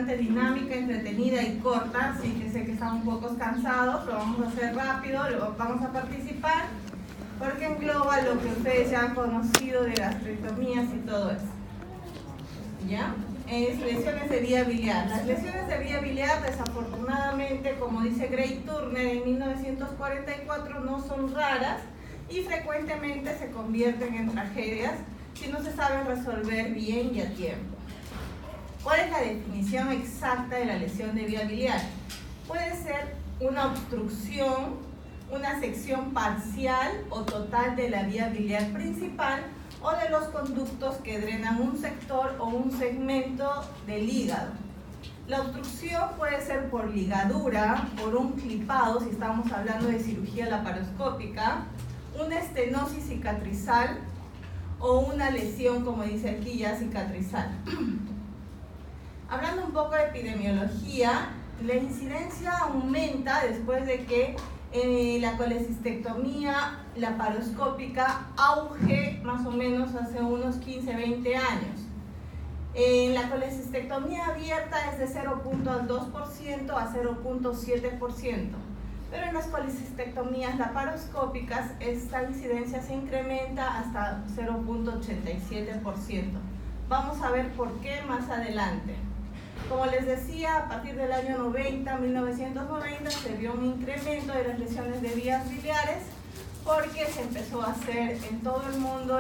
bastante dinámica, entretenida y corta, así que sé que están un poco cansados, lo vamos a hacer rápido, vamos a participar, porque engloba lo que ustedes ya han conocido de gastrectomías y todo eso. ¿Ya? Es lesiones de vía biliar. Las lesiones de vía biliar, desafortunadamente, como dice Gray Turner en 1944, no son raras y frecuentemente se convierten en tragedias si no se sabe resolver bien y a tiempo. ¿Cuál es la definición exacta de la lesión de vía biliar? Puede ser una obstrucción, una sección parcial o total de la vía biliar principal o de los conductos que drenan un sector o un segmento del hígado. La obstrucción puede ser por ligadura, por un clipado, si estamos hablando de cirugía laparoscópica, una estenosis cicatrizal o una lesión, como dice aquí, ya cicatrizal. Hablando un poco de epidemiología, la incidencia aumenta después de que la colecistectomía laparoscópica auge más o menos hace unos 15-20 años. La colecistectomía abierta es de 0.2% a 0.7%, pero en las colecistectomías laparoscópicas esta incidencia se incrementa hasta 0.87%. Vamos a ver por qué más adelante. Como les decía, a partir del año 1990 se vio un incremento de las lesiones de vías biliares porque se empezó a hacer en todo el mundo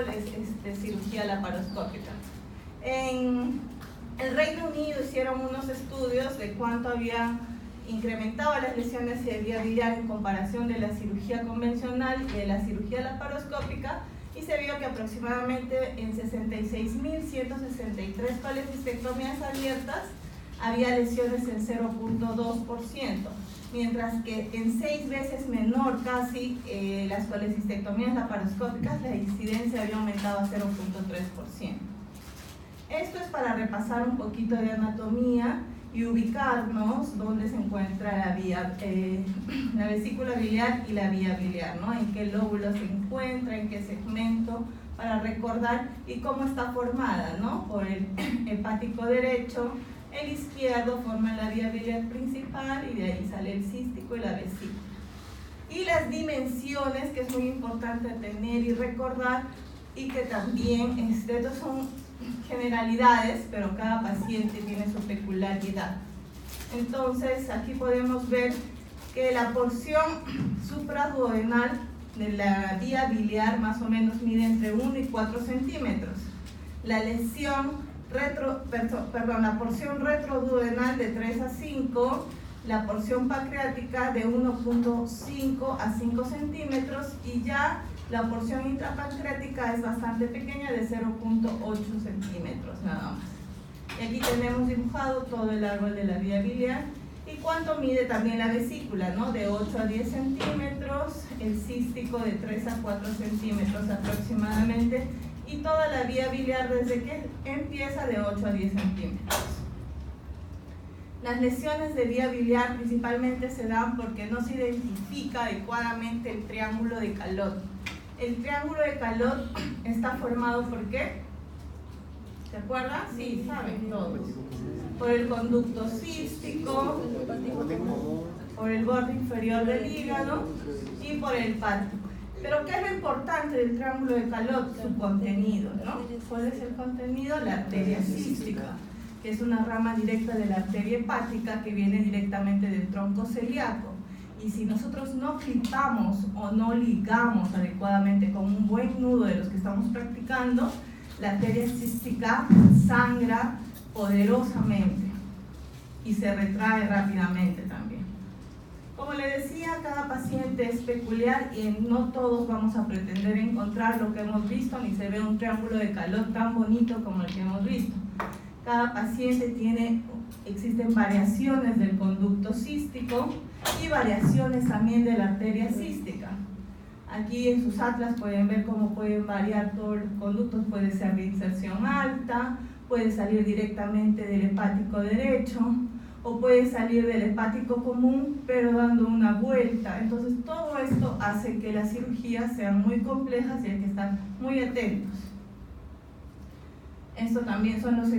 cirugía laparoscópica. En el Reino Unido hicieron unos estudios de cuánto había incrementado las lesiones de vía biliar en comparación de la cirugía convencional y de la cirugía laparoscópica, y se vio que aproximadamente en 66.163 colecistectomías abiertas había lesiones en 0.2%, mientras que en 6 veces menor casi las colecistectomías laparoscópicas la incidencia había aumentado a 0.3%. Esto es para repasar un poquito de anatomía y ubicarnos dónde se encuentra la vesícula biliar y la vía biliar, ¿no? En qué lóbulo se encuentra, en qué segmento, para recordar y cómo está formada, ¿no? Por el hepático derecho, el izquierdo forma la vía biliar principal y de ahí sale el cístico y la vesícula. Y las dimensiones, que es muy importante tener y recordar, y que también estos son generalidades, pero cada paciente tiene su peculiaridad. Entonces aquí podemos ver que la porción supraduodenal de la vía biliar más o menos mide entre 1 y 4 centímetros. La la porción retroduodenal de 3 a 5, la porción pancreática de 1.5 a 5 centímetros y ya la porción intrapancreática es bastante pequeña, de 0.8 centímetros nada más. Y aquí tenemos dibujado todo el árbol de la vía biliar y cuánto mide también la vesícula, ¿no? De 8 a 10 centímetros, el cístico de 3 a 4 centímetros aproximadamente, y toda la vía biliar desde que empieza de 8 a 10 centímetros. Las lesiones de vía biliar principalmente se dan porque no se identifica adecuadamente el triángulo de Calot. El triángulo de Calot está formado ¿por qué? ¿Se acuerdan? Sí, saben todos. Por el conducto cístico, por el borde inferior del hígado y por el hepático. Pero ¿qué es lo importante del triángulo de Calot? Su contenido, ¿no? ¿Cuál es el contenido? La arteria cística, que es una rama directa de la arteria hepática que viene directamente del tronco celíaco. Y si nosotros no clipamos o no ligamos adecuadamente con un buen nudo de los que estamos practicando, la arteria cística sangra poderosamente y se retrae rápidamente también. Como le decía, cada paciente es peculiar y no todos vamos a pretender encontrar lo que hemos visto, ni se ve un triángulo de Calot tan bonito como el que hemos visto. Cada paciente existen variaciones del conducto cístico y variaciones también de la arteria cística. Aquí en sus atlas pueden ver cómo pueden variar todos los conductos, puede ser de inserción alta, puede salir directamente del hepático derecho, o puede salir del hepático común pero dando una vuelta. Entonces todo esto hace que las cirugías sean muy complejas y hay que estar muy atentos. Esto también son los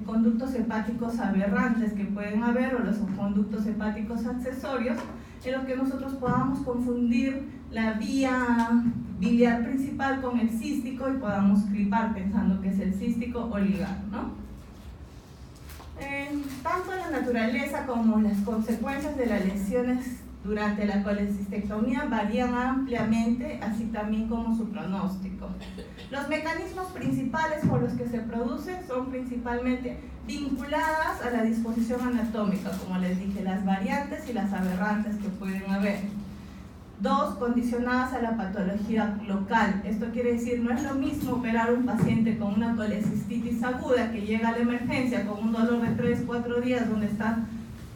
conductos hepáticos aberrantes que pueden haber, o los conductos hepáticos accesorios, en los que nosotros podamos confundir la vía biliar principal con el cístico y podamos clipar pensando que es el cístico o ligado, ¿no? Tanto la naturaleza como las consecuencias de las lesiones durante la colecistectomía varían ampliamente, así también como su pronóstico. Los mecanismos principales por los que se produce son principalmente vinculadas a la disposición anatómica, como les dije, las variantes y las aberrantes que pueden haber. 2, condicionadas a la patología local. Esto quiere decir, no es lo mismo operar a un paciente con una colecistitis aguda que llega a la emergencia con un dolor de 3-4 días donde está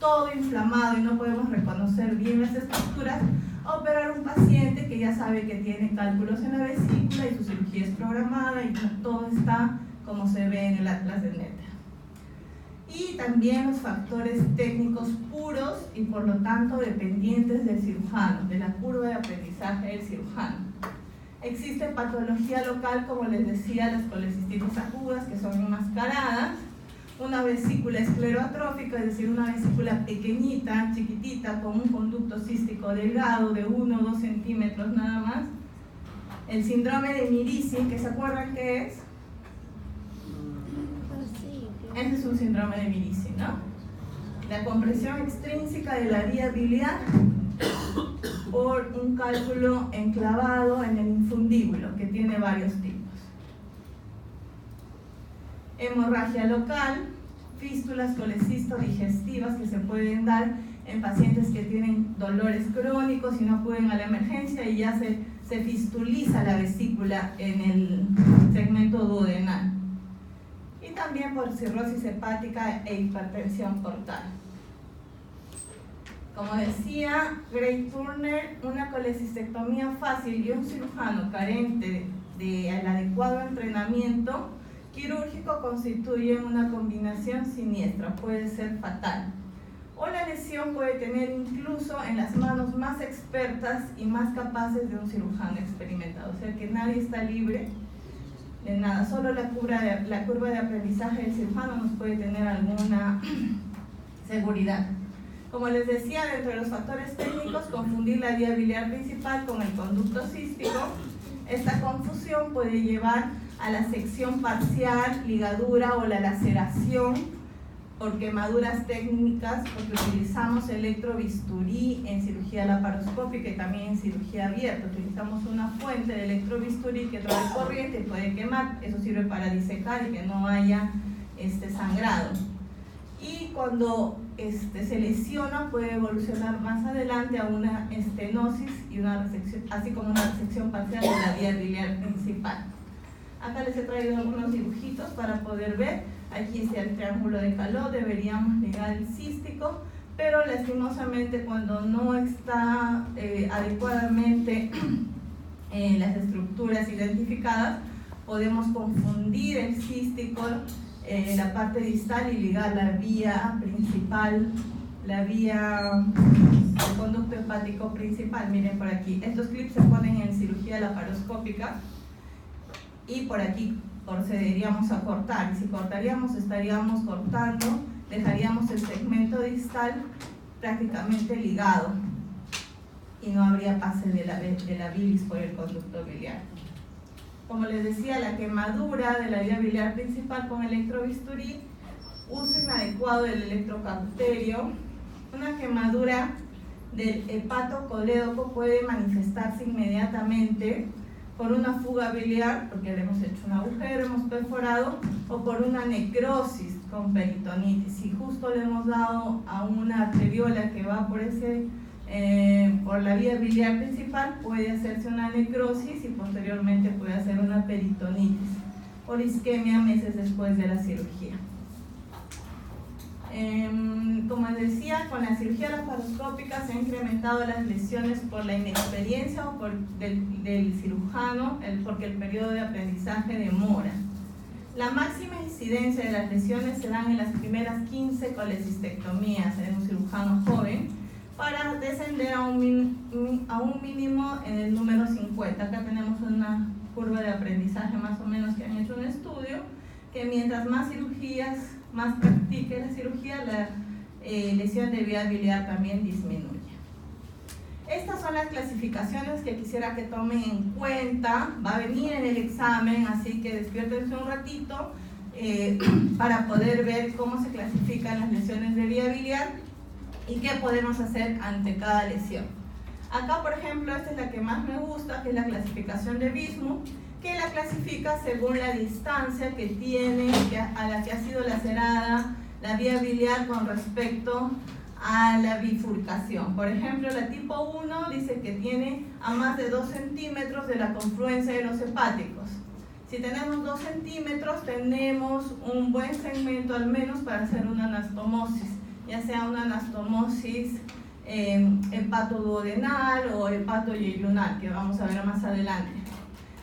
todo inflamado y no podemos reconocer bien las estructuras, a operar a un paciente que ya sabe que tiene cálculos en la vesícula y su cirugía es programada y todo está como se ve en el atlas de Netter. Y también los factores técnicos puros y por lo tanto dependientes del cirujano, de la curva de aprendizaje del cirujano. Existe patología local, como les decía, las colecistitis agudas, que son enmascaradas, una vesícula escleroatrófica, es decir, una vesícula pequeñita, chiquitita, con un conducto cístico delgado de 1 o 2 centímetros nada más. El síndrome de Mirici, que se acuerdan qué es. Este es un síndrome de Mirici, ¿no? La compresión extrínseca de la vía biliar por un cálculo enclavado en el infundíbulo, que tiene varios tipos. Hemorragia local, fístulas colecisto-digestivas que se pueden dar en pacientes que tienen dolores crónicos y no acuden a la emergencia y ya se fistuliza la vesícula en el segmento duodenal. Y también por cirrosis hepática e hipertensión portal. Como decía Gray Turner, una colecistectomía fácil y un cirujano carente del adecuado entrenamiento quirúrgico constituyen una combinación siniestra, puede ser fatal. O la lesión puede tener incluso en las manos más expertas y más capaces de un cirujano experimentado. O sea que nadie está libre de nada, solo la curva de aprendizaje del cirujano nos puede tener alguna seguridad. Como les decía, dentro de los factores técnicos, confundir la vía biliar principal con el conducto cístico. Esta confusión puede llevar a la sección parcial, ligadura o la laceración por quemaduras técnicas, porque utilizamos electrobisturí en cirugía laparoscópica y también en cirugía abierta. Utilizamos una fuente de electrobisturí que trae corriente y puede quemar. Eso sirve para disecar y que no haya sangrado. Y cuando se lesiona puede evolucionar más adelante a una estenosis y una resección, así como una resección parcial de la vía biliar principal. Acá les he traído algunos dibujitos para poder ver. Aquí está el triángulo de Calot, deberíamos ligar el cístico, pero lastimosamente cuando no está adecuadamente las estructuras identificadas, podemos confundir el cístico, la parte distal, y ligar la vía principal, la vía del conducto hepático principal. Miren por aquí, estos clips se ponen en cirugía laparoscópica y por aquí procederíamos a cortar, y si cortaríamos estaríamos cortando, dejaríamos el segmento distal prácticamente ligado y no habría pase de la bilis por el conducto biliar. Como les decía, la quemadura de la vía biliar principal con electrobisturí, uso inadecuado del electrocauterio. Una quemadura del hepatocolédoco puede manifestarse inmediatamente por una fuga biliar, porque le hemos hecho un agujero, hemos perforado, o por una necrosis con peritonitis. Si justo le hemos dado a una arteriola que va por la vía biliar principal, puede hacerse una necrosis y posteriormente puede hacer una peritonitis por isquemia meses después de la cirugía. Como les decía, con la cirugía laparoscópica se han incrementado las lesiones por la inexperiencia o del cirujano, porque el periodo de aprendizaje demora. La máxima incidencia de las lesiones se dan en las primeras 15 colecistectomías en un cirujano joven, para descender a un mínimo en el número 50. Acá tenemos una curva de aprendizaje más o menos que han hecho un estudio, que mientras más cirugías, más practique la cirugía, la lesión de vía biliar también disminuye. Estas son las clasificaciones que quisiera que tomen en cuenta. Va a venir en el examen, así que despiértense un ratito para poder ver cómo se clasifican las lesiones de vía biliar y qué podemos hacer ante cada lesión. Acá, por ejemplo, esta es la que más me gusta, que es la clasificación de Bismuth, que la clasifica según la distancia que tiene a la que ha sido lacerada la vía biliar con respecto a la bifurcación. Por ejemplo, la tipo 1 dice que tiene a más de 2 centímetros de la confluencia de los hepáticos. Si tenemos 2 centímetros, tenemos un buen segmento al menos para hacer una anastomosis, ya sea una anastomosis hepatoduodenal o hepatoyeyunal, que vamos a ver más adelante.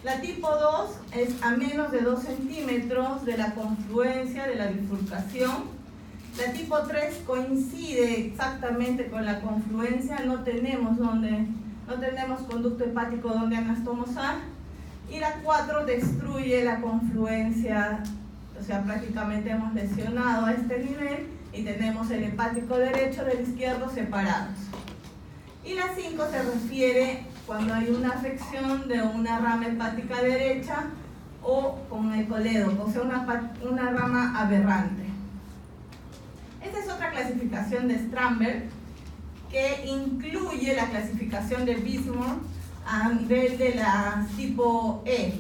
La tipo 2 es a menos de 2 centímetros de la confluencia de la bifurcación. La tipo 3 coincide exactamente con la confluencia, no tenemos conducto hepático donde anastomosar. Y la 4 destruye la confluencia, o sea, prácticamente hemos lesionado a este nivel y tenemos el hepático derecho del izquierdo separados. Y la 5 se refiere cuando hay una afección de una rama hepática derecha o con el colédoco, o sea, una rama aberrante. Esta es otra clasificación de Strandberg que incluye la clasificación de Bismuth a nivel de la tipo E.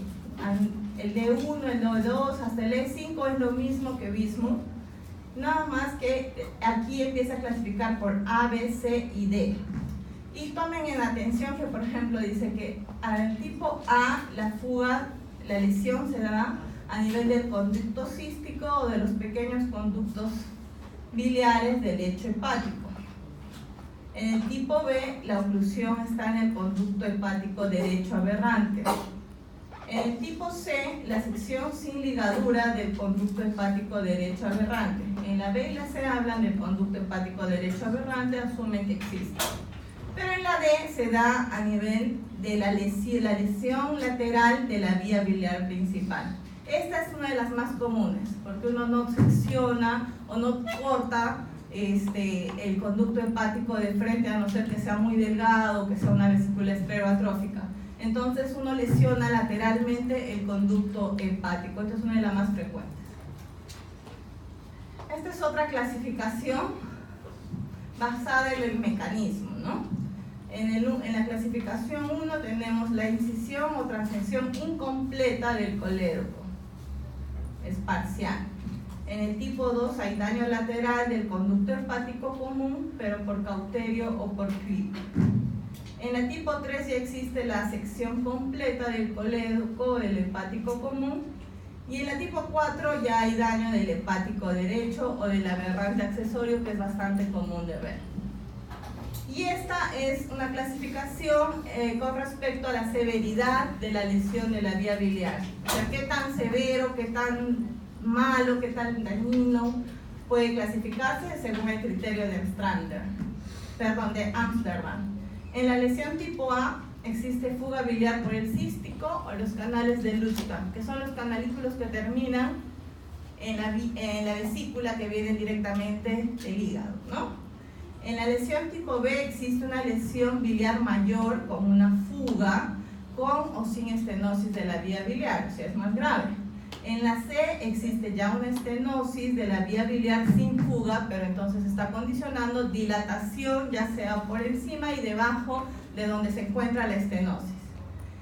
El D1, el D2 hasta el E5 es lo mismo que Bismuth, nada más que aquí empieza a clasificar por A, B, C y D. Y tomen en atención que, por ejemplo, dice que al tipo A la lesión se da a nivel del conducto cístico o de los pequeños conductos biliares del lecho hepático. En el tipo B, la oclusión está en el conducto hepático derecho aberrante. En el tipo C, la sección sin ligadura del conducto hepático derecho aberrante. En la B y la C hablan del conducto hepático derecho aberrante, asumen que existe. Pero en la D se da a nivel de la lesión lateral de la vía biliar principal. Esta es una de las más comunes, porque uno no secciona o no corta el conducto hepático de frente, a no ser que sea muy delgado, que sea una vesícula escleroatrófica. Entonces uno lesiona lateralmente el conducto hepático. Esta es una de las más frecuentes. Esta es otra clasificación basada en el mecanismo, ¿no? En la clasificación 1 tenemos la incisión o transección incompleta del colédoco. Es parcial. En el tipo 2 hay daño lateral del conducto hepático común, pero por cauterio o por clip. En la tipo 3 ya existe la sección completa del colédoco del hepático común, y en la tipo 4 ya hay daño del hepático derecho o del aberrante accesorio, que es bastante común de ver. Y esta es una clasificación con respecto a la severidad de la lesión de la vía biliar. O sea, qué tan severo, qué tan malo, qué tan dañino puede clasificarse según el criterio de Amsterdam. En la lesión tipo A existe fuga biliar por el cístico o los canales de Lutzka, que son los canalículos que terminan en la vesícula, que vienen directamente del hígado, ¿no? En la lesión tipo B existe una lesión biliar mayor con una fuga con o sin estenosis de la vía biliar, o sea, es más grave. En la C existe ya una estenosis de la vía biliar sin fuga, pero entonces está condicionando dilatación, ya sea por encima y debajo de donde se encuentra la estenosis.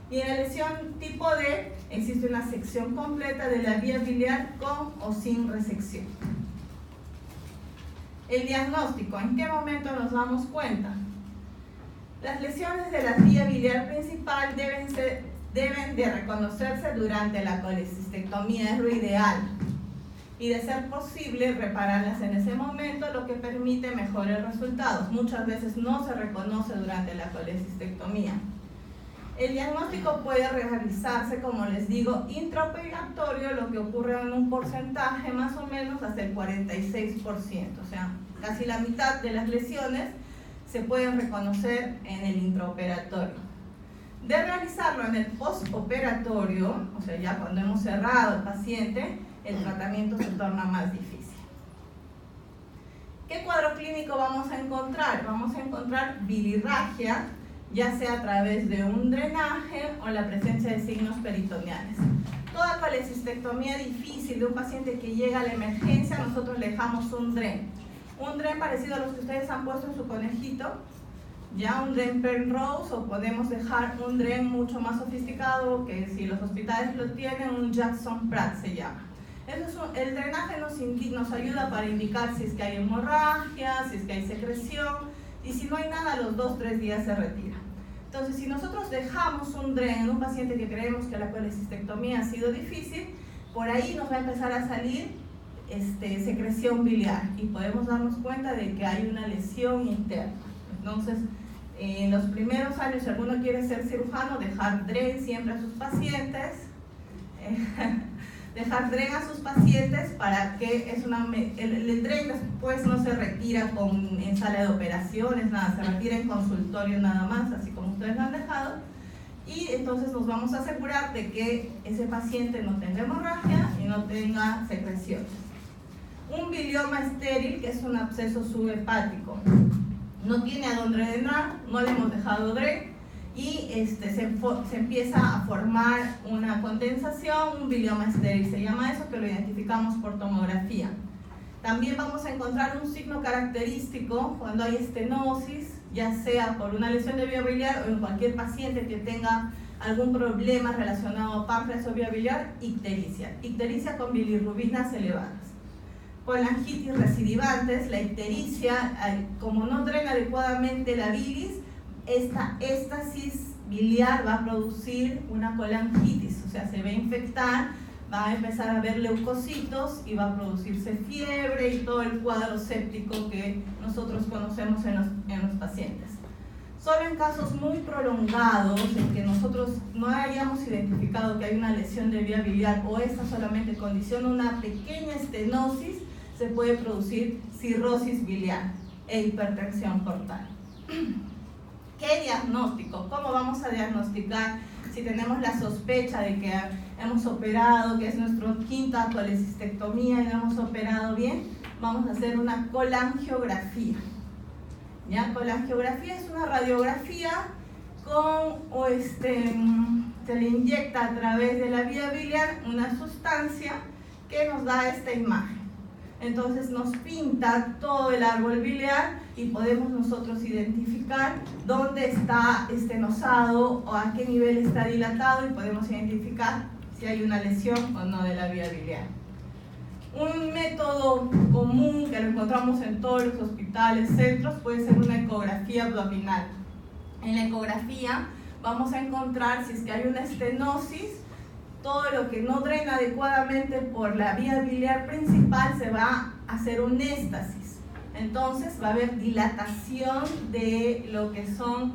Y en la lesión tipo D existe una sección completa de la vía biliar con o sin resección. El diagnóstico, ¿en qué momento nos damos cuenta? Las lesiones de la vía biliar principal deben de reconocerse durante la colecistectomía, es lo ideal, y de ser posible repararlas en ese momento, lo que permite mejores resultados. Muchas veces no se reconoce durante la colecistectomía. El diagnóstico puede realizarse, como les digo, intraoperatorio, lo que ocurre en un porcentaje más o menos hasta el 46%, o sea, casi la mitad de las lesiones se pueden reconocer en el intraoperatorio. De realizarlo en el postoperatorio, o sea, ya cuando hemos cerrado al paciente, el tratamiento se torna más difícil. ¿Qué cuadro clínico vamos a encontrar? Vamos a encontrar bilirragia, ya sea a través de un drenaje o la presencia de signos peritoneales. Toda colecistectomía difícil de un paciente que llega a la emergencia, nosotros le dejamos un DREN. Un DREN parecido a los que ustedes han puesto en su conejito, ya un DREN Penrose, o podemos dejar un DREN mucho más sofisticado, que si los hospitales lo tienen, un Jackson Pratt se llama. El drenaje nos ayuda para indicar si es que hay hemorragia, si es que hay secreción, y si no hay nada, a los 2-3 días se retira. Entonces, si nosotros dejamos un DREN en un paciente que creemos que la colecistectomía ha sido difícil, por ahí nos va a empezar a salir secreción biliar y podemos darnos cuenta de que hay una lesión interna. Entonces, en los primeros años, si alguno quiere ser cirujano, dejar DREN siempre a sus pacientes. Dejar DREN a sus pacientes para que el DREN después no se retira en sala de operaciones, nada, se retira en consultorio nada más, así como ustedes lo han dejado, y entonces nos vamos a asegurar de que ese paciente no tenga hemorragia y no tenga secreciones. Un bilioma estéril, que es un absceso subhepático, no tiene a dónde drenar, no le hemos dejado DREN, y se empieza a formar una condensación, un bilioma estéril se llama eso, que lo identificamos por tomografía. También vamos a encontrar un signo característico cuando hay estenosis, ya sea por una lesión de vía biliar o en cualquier paciente que tenga algún problema relacionado a páncreas o vía biliar, ictericia con bilirrubinas elevadas. Colangitis recidivantes, la ictericia, como no drena adecuadamente la bilis, esta éstasis biliar va a producir una colangitis, o sea, se va a infectar, va a empezar a haber leucocitos y va a producirse fiebre y todo el cuadro séptico que nosotros conocemos en los pacientes. Solo en casos muy prolongados, en que nosotros no hayamos identificado que hay una lesión de vía biliar o esta solamente condiciona una pequeña estenosis, se puede producir cirrosis biliar e hipertensión portal. ¿Qué diagnóstico? ¿Cómo vamos a diagnosticar si tenemos la sospecha de que hemos operado, que es nuestra quinta colecistectomía y no hemos operado bien? Vamos a hacer una colangiografía. ¿Ya? Colangiografía es una radiografía se le inyecta a través de la vía biliar una sustancia que nos da esta imagen. Entonces nos pinta todo el árbol biliar y podemos nosotros identificar dónde está estenosado o a qué nivel está dilatado y podemos identificar si hay una lesión o no de la vía biliar. Un método común que lo encontramos en todos los hospitales, centros, puede ser una ecografía abdominal. En la ecografía vamos a encontrar si es que hay una estenosis, todo lo que no drena adecuadamente por la vía biliar principal se va a hacer un éstasis. Entonces va a haber dilatación de lo que son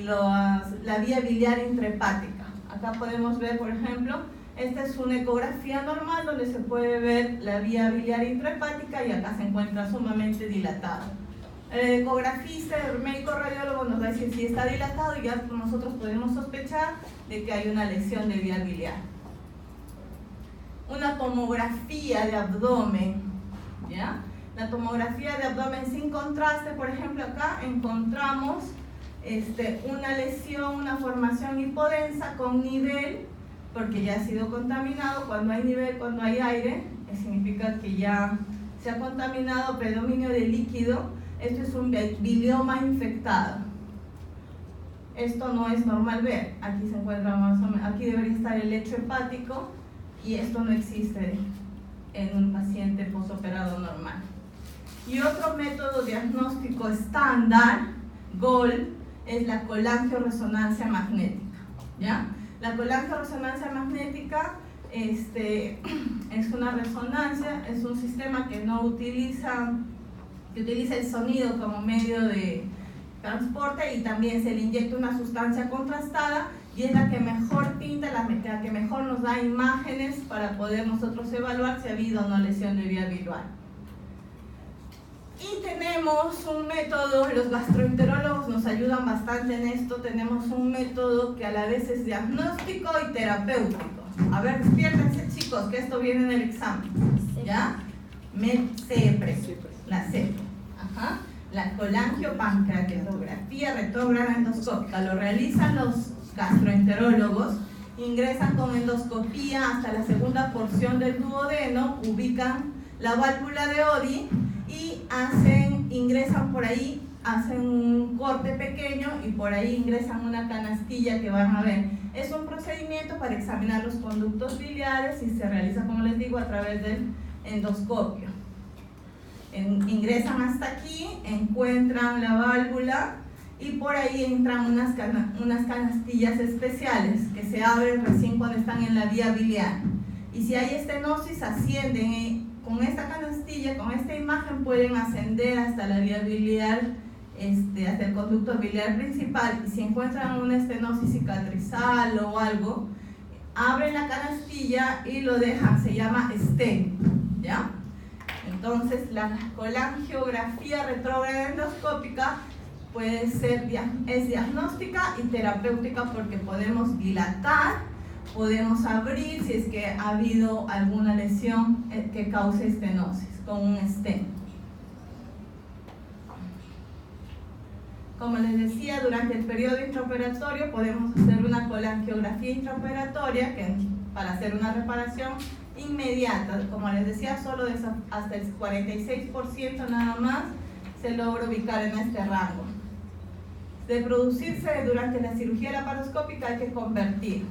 la vía biliar intrahepática. Acá podemos ver, por ejemplo, esta es una ecografía normal donde se puede ver la vía biliar intrahepática y acá se encuentra sumamente dilatado. El ecografista, el médico radiólogo nos va a decir si está dilatado y ya nosotros podemos sospechar de que hay una lesión de vía biliar. Una tomografía de abdomen, ¿ya? La tomografía de abdomen sin contraste, por ejemplo, acá encontramos una lesión, una formación hipodensa con nivel, porque ya ha sido contaminado. Cuando hay nivel, cuando hay aire, significa que ya se ha contaminado, predominio de líquido. Esto es un bilioma infectado. Esto no es normal ver. Aquí se encuentra más o menos, aquí debería estar el lecho hepático y esto no existe en un paciente postoperado normal. Y otro método diagnóstico estándar, GOLD, es la colangioresonancia magnética, ¿ya? La colangioresonancia magnética es una resonancia, es un sistema que utiliza el sonido como medio de transporte y también se le inyecta una sustancia contrastada y es la que mejor pinta, la que mejor nos da imágenes para poder nosotros evaluar si ha habido o no lesión de vía biliar. Y tenemos un método, los gastroenterólogos nos ayudan bastante en esto, tenemos un método que a la vez es diagnóstico y terapéutico. A ver, despiértense, chicos. chicos, que esto viene en el examen, ¿ya? CEPRE, la CEPRE. Ajá. La colangiopancreatografía retrógrada endoscópica lo realizan los gastroenterólogos, ingresan con endoscopía hasta la segunda porción del duodeno, ubican la válvula de Oddi y ingresan por ahí, hacen un corte pequeño y por ahí ingresan una canastilla que van a ver. Es un procedimiento para examinar los conductos biliares y se realiza, como les digo, a través del endoscopio. Ingresan hasta aquí, encuentran la válvula y por ahí entran unas canastillas especiales que se abren recién cuando están en la vía biliar. Y si hay estenosis, ascienden con esta canastilla, con esta imagen pueden ascender hasta la vía biliar, hasta el conducto biliar principal. Y si encuentran una estenosis cicatrizal o algo, abren la canastilla y lo dejan, se llama stent, ¿ya? Entonces la colangiografía retrógrada endoscópica es diagnóstica y terapéutica porque podemos dilatar, podemos abrir si es que ha habido alguna lesión que cause estenosis con un stent. Como les decía, durante el periodo intraoperatorio podemos hacer una colangiografía intraoperatoria para hacer una reparación inmediata. Como les decía, solo hasta el 46% nada más se logra ubicar en este rango. De producirse durante la cirugía laparoscópica hay que convertir.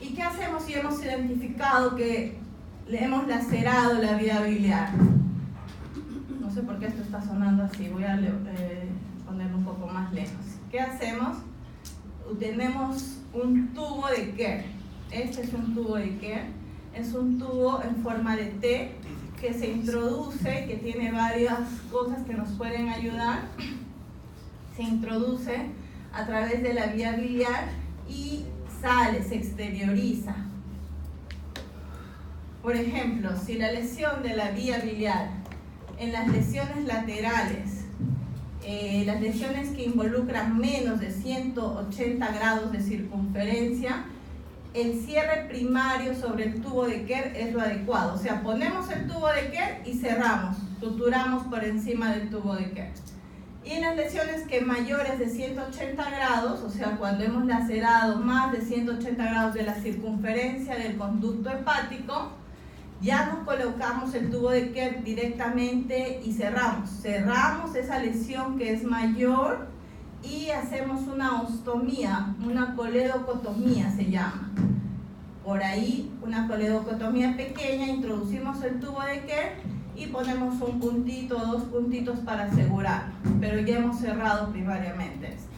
¿Y qué hacemos si hemos identificado que le hemos lacerado la vía biliar? No sé por qué esto está sonando así, voy a ponerlo un poco más lejos. ¿Qué hacemos? Tenemos un tubo de Kerr. Este es un tubo de Kerr. Es un tubo en forma de T que se introduce, que tiene varias cosas que nos pueden ayudar. Se introduce a través de la vía biliar y sale, se exterioriza. Por ejemplo, si la lesión de la vía biliar en las lesiones laterales, las lesiones que involucran menos de 180 grados de circunferencia, el cierre primario sobre el tubo de Kerr es lo adecuado. O sea, ponemos el tubo de Kerr y cerramos, suturamos por encima del tubo de Kerr. Y en las lesiones que mayores de 180 grados, o sea, cuando hemos lacerado más de 180 grados de la circunferencia del conducto hepático, ya nos colocamos el tubo de Kerr directamente y cerramos. Cerramos esa lesión que es mayor y hacemos una ostomía, una coledocotomía se llama. Por ahí, una coledocotomía pequeña, introducimos el tubo de Kerr y ponemos un puntito o dos puntitos para asegurar, pero ya hemos cerrado primariamente esto.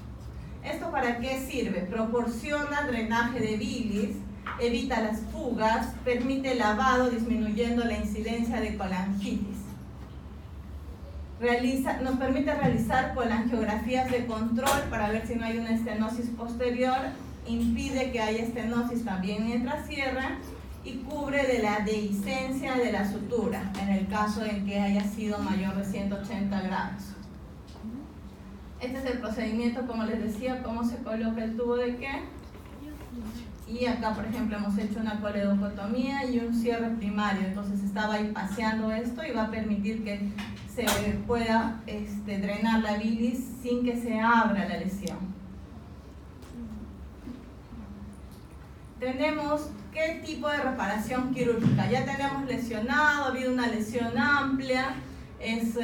¿Esto para qué sirve? Proporciona drenaje de bilis, evita las fugas, permite lavado disminuyendo la incidencia de colangitis. Nos permite realizar colangiografías de control para ver si no hay una estenosis posterior, impide que haya estenosis también mientras cierra y cubre de la dehiscencia de la sutura en el caso en que haya sido mayor de 180 grados. Este es el procedimiento, como les decía, cómo se coloca el tubo de Kerr. Y acá, por ejemplo, hemos hecho una coledocotomía y un cierre primario. Entonces estaba ahí paseando esto y va a permitir que se pueda drenar la bilis sin que se abra la lesión. Tenemos qué tipo de reparación quirúrgica. Ya tenemos lesionado, ha habido una lesión amplia. Es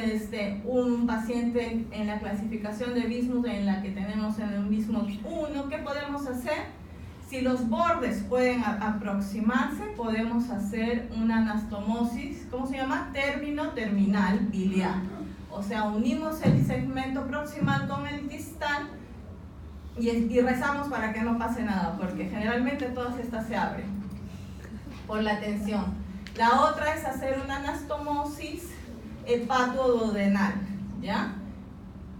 un paciente en la clasificación de Bismuth en la que tenemos en un Bismuth 1. ¿Qué podemos hacer? Si los bordes pueden aproximarse, podemos hacer una anastomosis, ¿cómo se llama? Término-terminal biliar. O sea, unimos el segmento proximal con el distal y rezamos para que no pase nada, porque generalmente todas estas se abren por la tensión. La otra es hacer una anastomosis hepatoduodenal, ¿ya?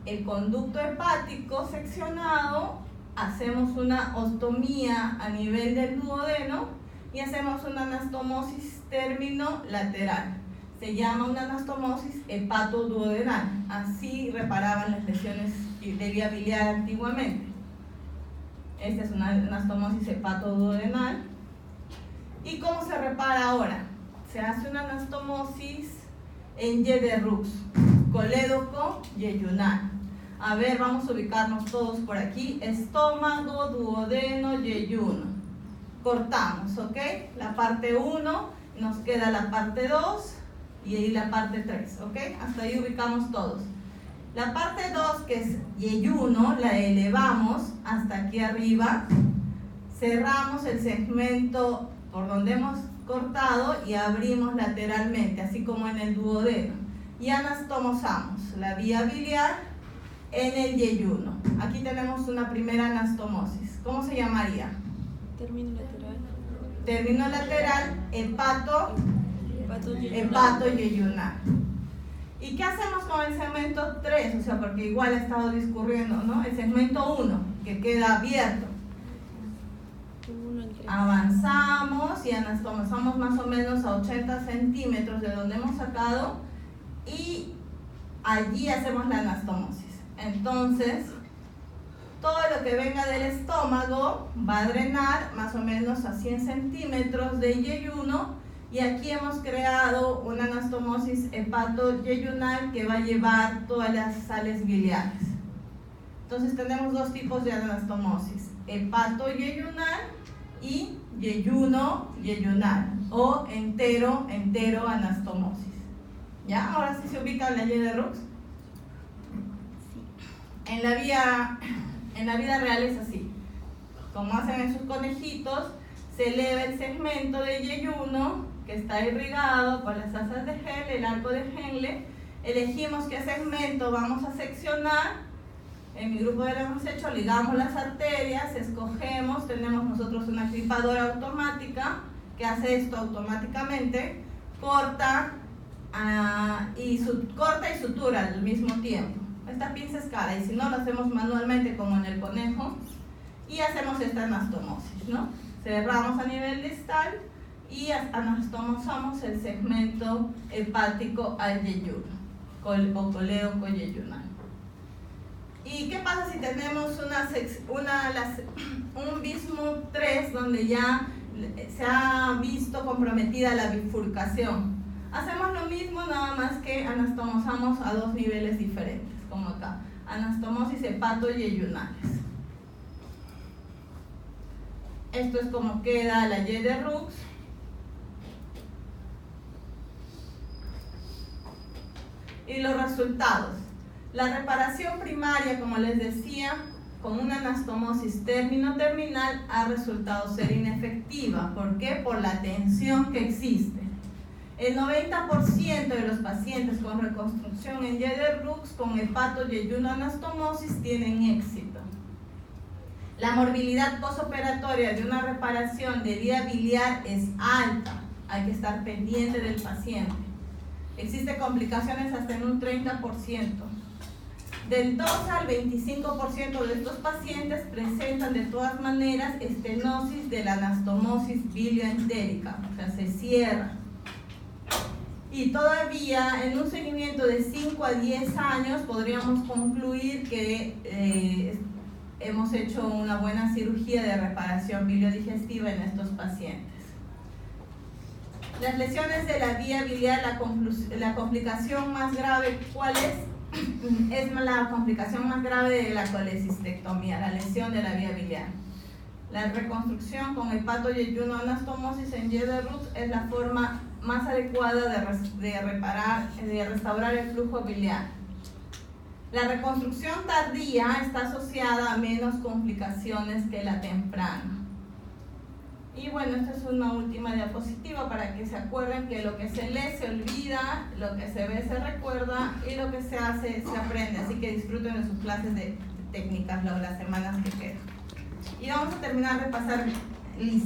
El conducto hepático seccionado, hacemos una ostomía a nivel del duodeno y hacemos una anastomosis término-lateral. Se llama una anastomosis hepatoduodenal. Así reparaban las lesiones de vía biliar antiguamente. Esta es una anastomosis hepatoduodenal. ¿Y cómo se repara ahora? Se hace una anastomosis en Y de Rux, colédoco yeyunal. A ver, vamos a ubicarnos todos por aquí. Estómago, duodeno, yeyuno. Cortamos, ¿ok? La parte 1, nos queda la parte 2 y ahí la parte 3, ¿ok? Hasta ahí ubicamos todos. La parte 2, que es yeyuno, la elevamos hasta aquí arriba. Cerramos el segmento por donde hemos cortado y abrimos lateralmente, así como en el duodeno. Y anastomosamos la vía biliar en el yeyuno. Aquí tenemos una primera anastomosis. ¿Cómo se llamaría? Término lateral. Término lateral, hepato yeyunal. ¿Y qué hacemos con el segmento 3? O sea, porque igual ha estado discurriendo, ¿no? El segmento 1, que queda abierto. Avanzamos y anastomosamos más o menos a 80 centímetros de donde hemos sacado y allí hacemos la anastomosis. Entonces, todo lo que venga del estómago va a drenar más o menos a 100 centímetros de yeyuno y aquí hemos creado una anastomosis hepato-yeyunal que va a llevar todas las sales biliares. Entonces tenemos dos tipos de anastomosis, hepato-yeyunal y yeyuno-yeyunal o entero anastomosis. ¿Ya? Ahora sí se ubica la Y de Rux. En la vida real es así. Como hacen esos conejitos, se eleva el segmento de yeyuno que está irrigado por las asas de Henle, el arco de Henle. Elegimos qué segmento vamos a seccionar. En mi grupo lo hemos hecho, ligamos las arterias, escogemos, tenemos nosotros una clipadora automática que hace esto automáticamente, corta y sutura al mismo tiempo. Esta pinza es cara y si no lo hacemos manualmente como en el conejo y hacemos esta anastomosis, ¿no? Cerramos a nivel distal y anastomosamos el segmento hepático al yeyuno o colédoco yeyunal. ¿Y qué pasa si tenemos un Bismuth 3 donde ya se ha visto comprometida la bifurcación? Hacemos lo mismo, nada más que anastomosamos a dos niveles diferentes, como acá. Anastomosis hepato-yeyunales. Esto es como queda la Y de Rux. Y los resultados. La reparación primaria, como les decía, con una anastomosis término-terminal ha resultado ser inefectiva. ¿Por qué? Por la tensión que existe. El 90% de los pacientes con reconstrucción en Y de Rux con hepato-yeyuno anastomosis tienen éxito. La morbilidad postoperatoria de una reparación de vía biliar es alta. Hay que estar pendiente del paciente. Existen complicaciones hasta en un 30%. Del 2 al 25% de estos pacientes presentan de todas maneras estenosis de la anastomosis bilioentérica, o sea, se cierra. Y todavía en un seguimiento de 5 a 10 años podríamos concluir que hemos hecho una buena cirugía de reparación biliodigestiva en estos pacientes. Las lesiones de la vía biliar, la complicación más grave, ¿cuál es? Es la complicación más grave de la colecistectomía, la lesión de la vía biliar. La reconstrucción con hepato-yeyuno anastomosis en Y de Rux es la forma más adecuada de restaurar el flujo biliar. La reconstrucción tardía está asociada a menos complicaciones que la temprana. Y bueno, esta es una última diapositiva para que se acuerden que lo que se lee se olvida, lo que se ve se recuerda y lo que se hace se aprende. Así que disfruten de sus clases de técnicas las semanas que quedan. Y vamos a terminar de repasar